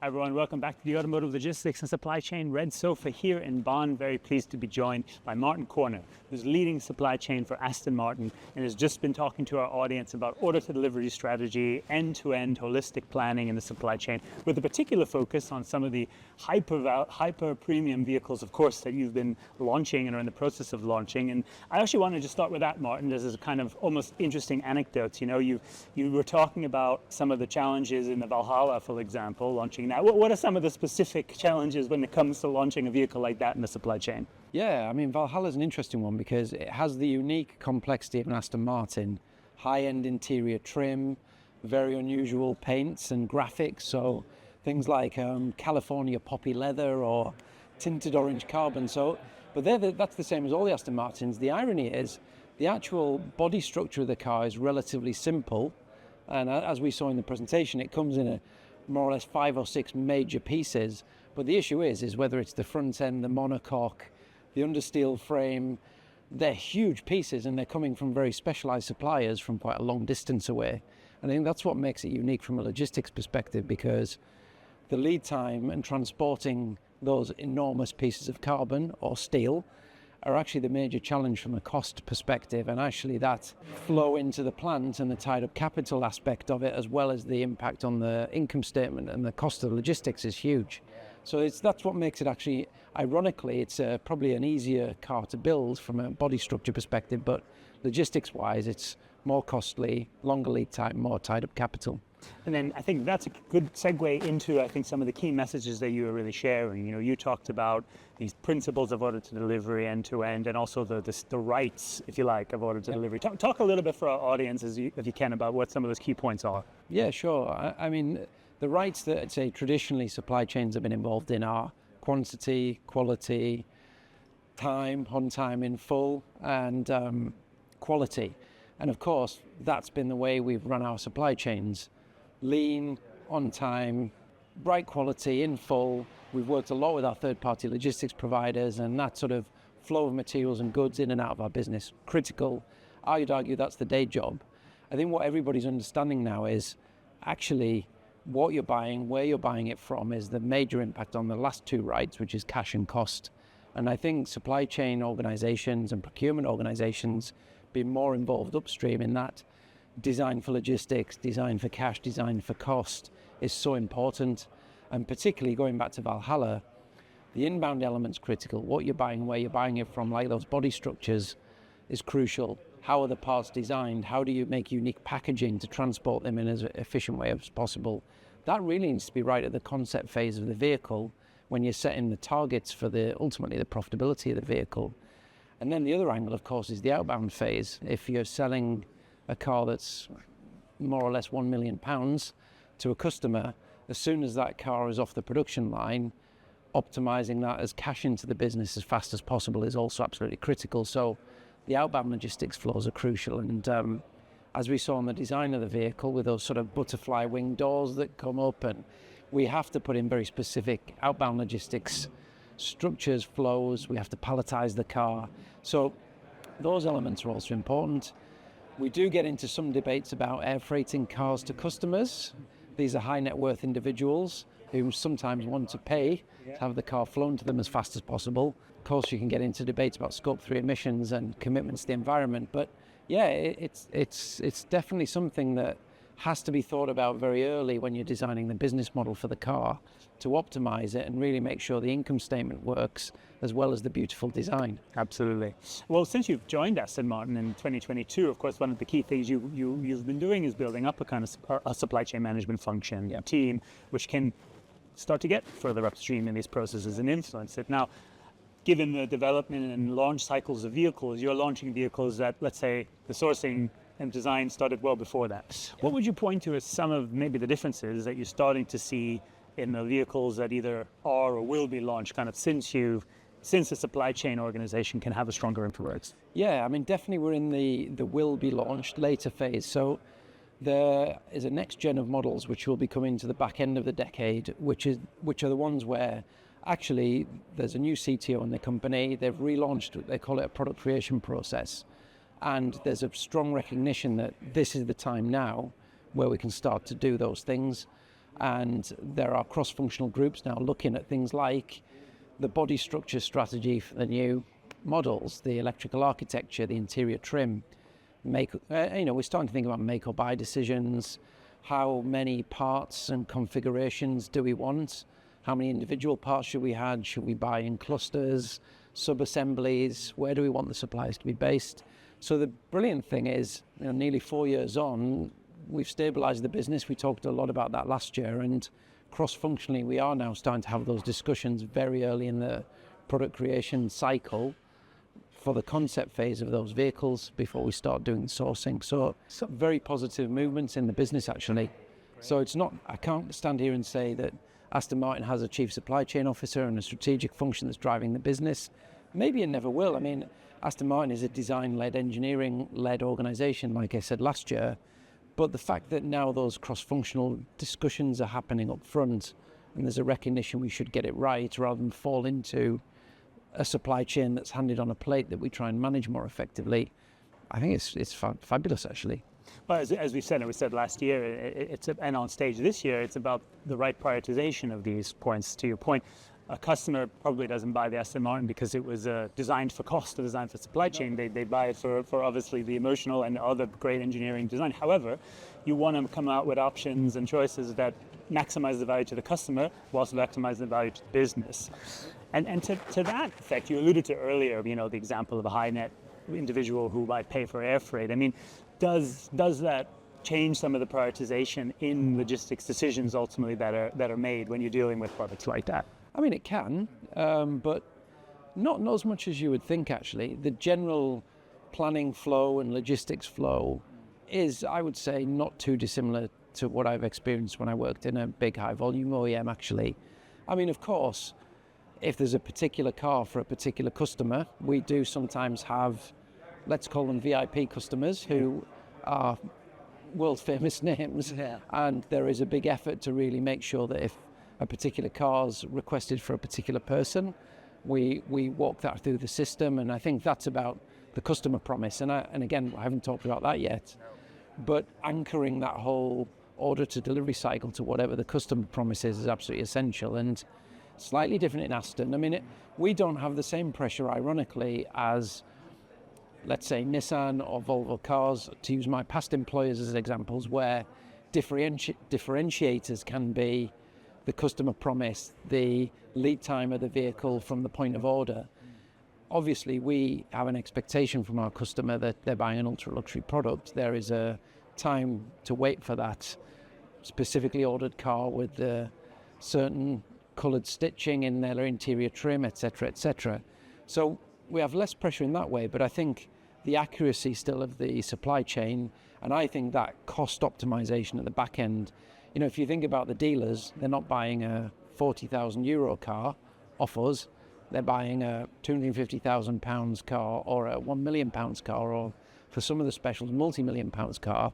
Hi everyone, welcome back to the Automotive Logistics and Supply Chain Red Sofa here in Bonn. Very pleased to be joined by Martin Corner, who's leading supply chain for Aston Martin and has just been talking to our audience about order-to-delivery strategy, end-to-end holistic planning in the supply chain, with a particular focus on some of the hyper-premium vehicles, of course, that you've been launching and are in the process of launching. And I actually want to just start with that, Martin. This is a kind of almost interesting anecdote. You know, you were talking about some of the challenges in the Valhalla, for example, launching. Now, what are some of the specific challenges when it comes to launching a vehicle like that in the supply chain? Yeah, I mean, Valhalla is an interesting one because it has the unique complexity of an Aston Martin. High-end interior trim, very unusual paints and graphics. So things like California poppy leather or tinted orange carbon. But that's the same as all the Aston Martins. The irony is the actual body structure of the car is relatively simple. And as we saw in the presentation, it comes in a more or less 5 or 6 major pieces. But the issue is whether it's the front end, the monocoque, the understeel frame, they're huge pieces and they're coming from very specialized suppliers from quite a long distance away. And I think that's what makes it unique from a logistics perspective, because the lead time and transporting those enormous pieces of carbon or steel are actually the major challenge from a cost perspective, and actually that flow into the plant and the tied up capital aspect of it, as well as the impact on the income statement and the cost of logistics, is huge. So that's what makes it actually, ironically, it's probably an easier car to build from a body structure perspective, but logistics wise it's more costly, longer lead time, more tied up capital. And then I think that's a good segue into, I think, some of the key messages that you were really sharing. You know, you talked about these principles of order to delivery end to end, and also the rights, if you like, of order to delivery. Talk a little bit for our audience, if you can, about what some of those key points are. Yeah, sure. I mean, the rights that I'd say traditionally supply chains have been involved in are quantity, quality, time, on time, in full, and quality. And of course, that's been the way we've run our supply chains. Lean, on time, bright quality, in full. We've worked a lot with our third-party logistics providers, and that sort of flow of materials and goods in and out of our business, critical. I'd argue that's the day job. I think what everybody's understanding now is actually what you're buying, where you're buying it from, is the major impact on the last two rights, which is cash and cost. And I think supply chain organizations and procurement organizations be more involved upstream in that. Design for logistics, design for cash, design for cost is so important. And particularly going back to Valhalla, the inbound element's critical. What you're buying, where you're buying it from, like those body structures, is crucial. How are the parts designed? How do you make unique packaging to transport them in as efficient way as possible? That really needs to be right at the concept phase of the vehicle when you're setting the targets for ultimately the profitability of the vehicle. And then the other angle, of course, is the outbound phase. If you're selling a car that's more or less £1 million to a customer, as soon as that car is off the production line, optimizing that as cash into the business as fast as possible is also absolutely critical. So the outbound logistics flows are crucial. And as we saw in the design of the vehicle, with those sort of butterfly wing doors that come up, and we have to put in very specific outbound logistics structures, flows. We have to palletize the car. So those elements are also important. We do get into some debates about air freighting cars to customers. These are high net worth individuals who sometimes want to pay to have the car flown to them as fast as possible. Of course, you can get into debates about Scope 3 emissions and commitments to the environment. But yeah, it's definitely something that has to be thought about very early when you're designing the business model for the car, to optimize it and really make sure the income statement works as well as the beautiful design. Absolutely. Well, since you've joined Aston Martin in 2022, of course, one of the key things you've been doing is building up a kind of a supply chain management function, team, which can start to get further upstream in these processes and influence it. Now, given the development and launch cycles of vehicles, you're launching vehicles that, let's say, the sourcing and design started well before that. What would you point to as some of maybe the differences that you're starting to see in the vehicles that either are or will be launched kind of since the supply chain organization can have a stronger influence? Yeah, I mean, definitely we're in the will be launched later phase. So there is a next gen of models which will be coming to the back end of the decade, which are the ones where actually there's a new CTO in the company. They've relaunched, they call it a product creation process. And there's a strong recognition that this is the time now where we can start to do those things. And there are cross-functional groups now looking at things like the body structure strategy for the new models, the electrical architecture, the interior trim. We're starting to think about make or buy decisions. How many parts and configurations do we want? How many individual parts should we have? Should we buy in clusters, sub-assemblies? Where do we want the suppliers to be based? So the brilliant thing is, nearly 4 years on, we've stabilized the business. We talked a lot about that last year, and cross-functionally, we are now starting to have those discussions very early in the product creation cycle for the concept phase of those vehicles before we start doing the sourcing. So some very positive movements in the business, actually. So it's not, I can't stand here and say that Aston Martin has a chief supply chain officer and a strategic function that's driving the business. Maybe it never will. I mean, Aston Martin is a design-led, engineering-led organization, like I said last year. But the fact that now those cross-functional discussions are happening up front, and there's a recognition we should get it right rather than fall into a supply chain that's handed on a plate that we try and manage more effectively, I think it's fabulous, actually. Well, as we said last year, and on stage this year, it's about the right prioritization of these points. To your point, a customer probably doesn't buy the Aston Martin because it was designed for cost or designed for supply chain. They buy it for obviously the emotional and other great engineering design. However, you want to come out with options and choices that maximize the value to the customer whilst maximize the value to the business. And to that effect, you alluded to earlier, the example of a high net individual who might pay for air freight. I mean, does that change some of the prioritization in logistics decisions ultimately that are made when you're dealing with products like that? I mean, it can, but not as much as you would think, actually. The general planning flow and logistics flow is, I would say, not too dissimilar to what I've experienced when I worked in a big high-volume OEM, actually. I mean, of course, if there's a particular car for a particular customer, we do sometimes have, let's call them VIP customers who are world-famous names, and there is a big effort to really make sure that if a particular car's requested for a particular person, we walk that through the system, and I think that's about the customer promise. And again, I haven't talked about that yet, but anchoring that whole order to delivery cycle to whatever the customer promise is absolutely essential, and slightly different in Aston. I mean, we don't have the same pressure, ironically, as, let's say, Nissan or Volvo Cars, to use my past employers as examples, where differentiators can be the customer promise, the lead time of the vehicle from the point of order. Obviously, we have an expectation from our customer that they're buying an ultra-luxury product. There is a time to wait for that specifically ordered car with the certain coloured stitching in their interior trim, etc., etc. So we have less pressure in that way, but I think the accuracy still of the supply chain, and I think that cost optimization at the back end, if you think about the dealers, they're not buying a €40,000 car off us, they're buying a £250,000 car or a £1 million car, or for some of the specials, multi-million pounds car.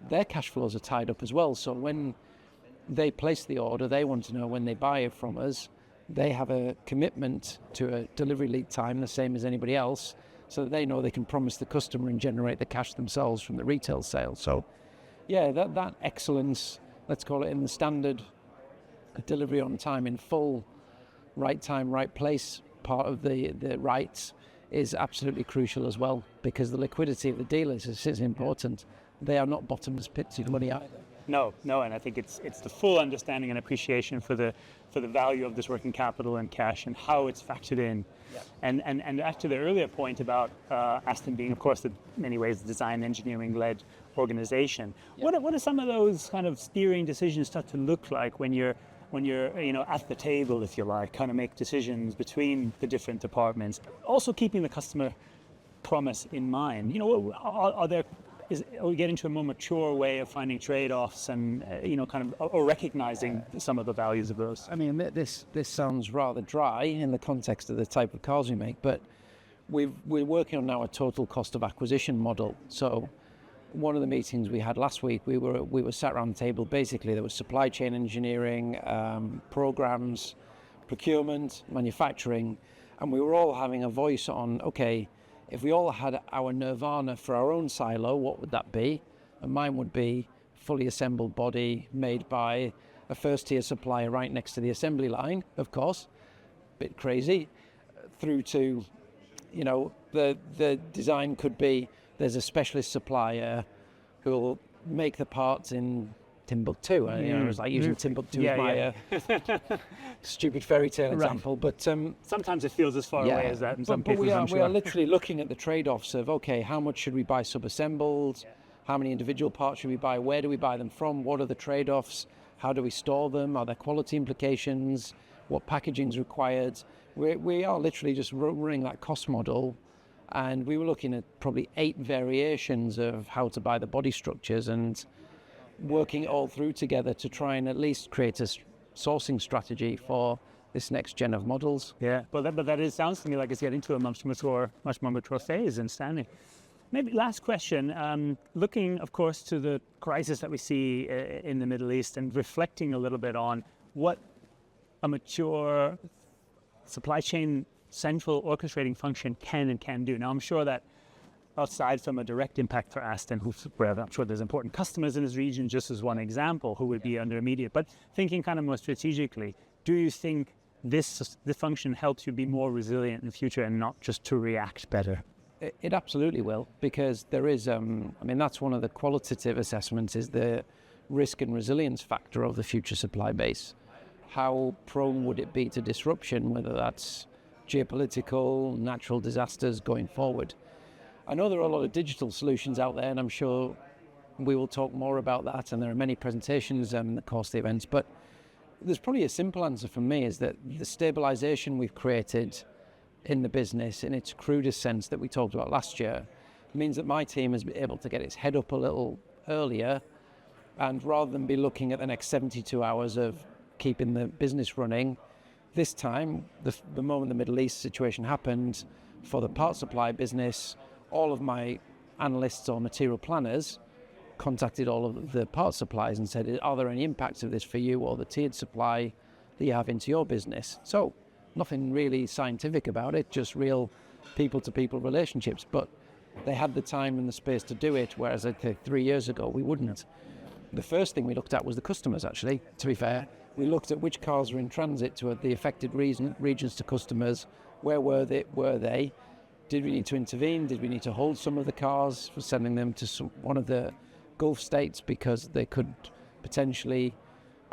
Their cash flows are tied up as well. So when they place the order, they want to know when they buy it from us, they have a commitment to a delivery lead time the same as anybody else, so that they know they can promise the customer and generate the cash themselves from the retail sale. So yeah, that excellence, let's call it, in the standard delivery on time in full, right time, right place part of the rights is absolutely crucial as well, because the liquidity of the dealers is important. They are not bottomless pits of money either. No, and I think it's the full understanding and appreciation for the value of this working capital and cash and how it's factored in. Yeah. And after the earlier point about Aston being, of course, in many ways, design engineering-led organization, yeah. What are some of those kind of steering decisions start to look like when you're at the table, if you like, kind of make decisions between the different departments, also keeping the customer promise in mind? Are we getting to a more mature way of finding trade-offs and or recognizing some of the values of those? I mean, this sounds rather dry in the context of the type of cars we make, but we're working on now a total cost of acquisition model. So one of the meetings we had last week, we were sat around the table. Basically, there was supply chain engineering, programs, procurement, manufacturing, and we were all having a voice on, okay, if we all had our nirvana for our own silo, what would that be? And mine would be fully assembled body made by a first-tier supplier right next to the assembly line, of course, bit crazy, through to, you know, the design could be there's a specialist supplier who will make the parts in Timbuktu. You know, it was like using Timbuktu as my stupid fairy tale example. But sometimes it feels as far away as that in some cases, we I'm sure. are literally looking at the trade-offs of, okay, how much should we buy sub-assembled? How many individual parts should we buy? Where do we buy them from? What are the trade-offs? How do we store them? Are there quality implications? What packaging is required? We are literally just running that cost model, and we were looking at probably 8 variations of how to buy the body structures and working it all through together to try and at least create a sourcing strategy for this next gen of models. Yeah, but that sounds to me like it's getting to a much more mature phase and standing. Maybe last question, looking, of course, to the crisis that we see in the Middle East and reflecting a little bit on what a mature supply chain central orchestrating function can do. Now, I'm sure that outside from a direct impact for Aston, where I'm sure there's important customers in this region, just as one example, who would be under immediate, but thinking kind of more strategically, do you think the function helps you be more resilient in the future and not just to react better? It absolutely will, because there is, I mean, that's one of the qualitative assessments, is the risk and resilience factor of the future supply base. How prone would it be to disruption, whether that's geopolitical, natural disasters going forward? I know there are a lot of digital solutions out there, and I'm sure we will talk more about that, and there are many presentations in the course of the events, but there's probably a simple answer from me, is that the stabilization we've created in the business, in its crudest sense that we talked about last year, means that my team has been able to get its head up a little earlier, and rather than be looking at the next 72 hours of keeping the business running, this time, the moment the Middle East situation happened, for the part supply business, all of my analysts or material planners contacted all of the part suppliers and said, are there any impacts of this for you or the tiered supply that you have into your business? So nothing really scientific about it, just real people-to-people relationships. But they had the time and the space to do it, whereas I'd say 3 years ago we wouldn't. The first thing we looked at was the customers, actually, to be fair. We looked at which cars were in transit to the affected regions to customers. Where were they? Did we need to intervene? Did we need to hold some of the cars for sending them to one of the Gulf states because they could potentially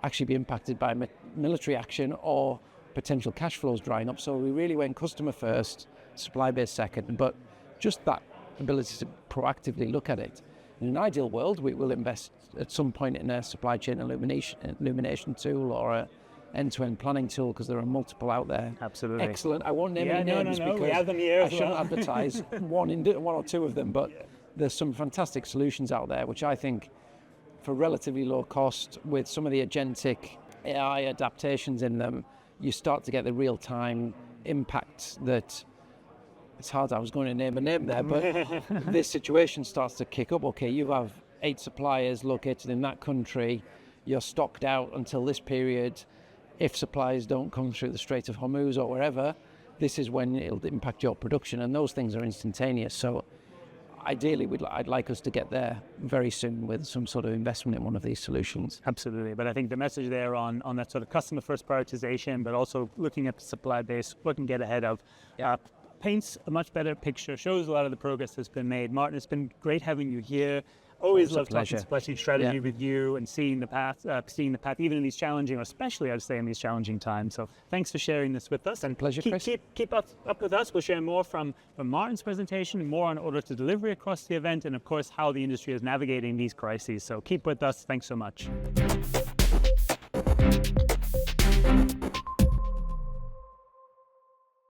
actually be impacted by military action or potential cash flows drying up? So we really went customer first, supply base second, but just that ability to proactively look at it. In an ideal world, we will invest at some point in a supply chain illumination tool or a end-to-end planning tool, because there are multiple out there. Absolutely. Excellent. I won't name any names because we have them here I shouldn't advertise one or two of them, but there's some fantastic solutions out there, which I think for relatively low cost, with some of the agentic AI adaptations in them, you start to get the real-time impact that, it's hard, I was going to name a name there, but this situation starts to kick up. Okay, you have 8 suppliers located in that country, you're stocked out until this period. If supplies don't come through the Strait of Hormuz or wherever, this is when it'll impact your production, and those things are instantaneous. So ideally, I'd like us to get there very soon with some sort of investment in one of these solutions. Absolutely, but I think the message there on that sort of customer first prioritization, but also looking at the supply base, what can get ahead of, paints a much better picture, shows a lot of the progress that's been made. Martin, it's been great having you here. Always love talking supply chain strategy with you and seeing the path, even in these challenging, or especially I'd say in these challenging times. So thanks for sharing this with us. And pleasure, Chris. Keep up with us. We'll share more from Martin's presentation, more on order to delivery across the event, and of course how the industry is navigating these crises. So keep with us. Thanks so much.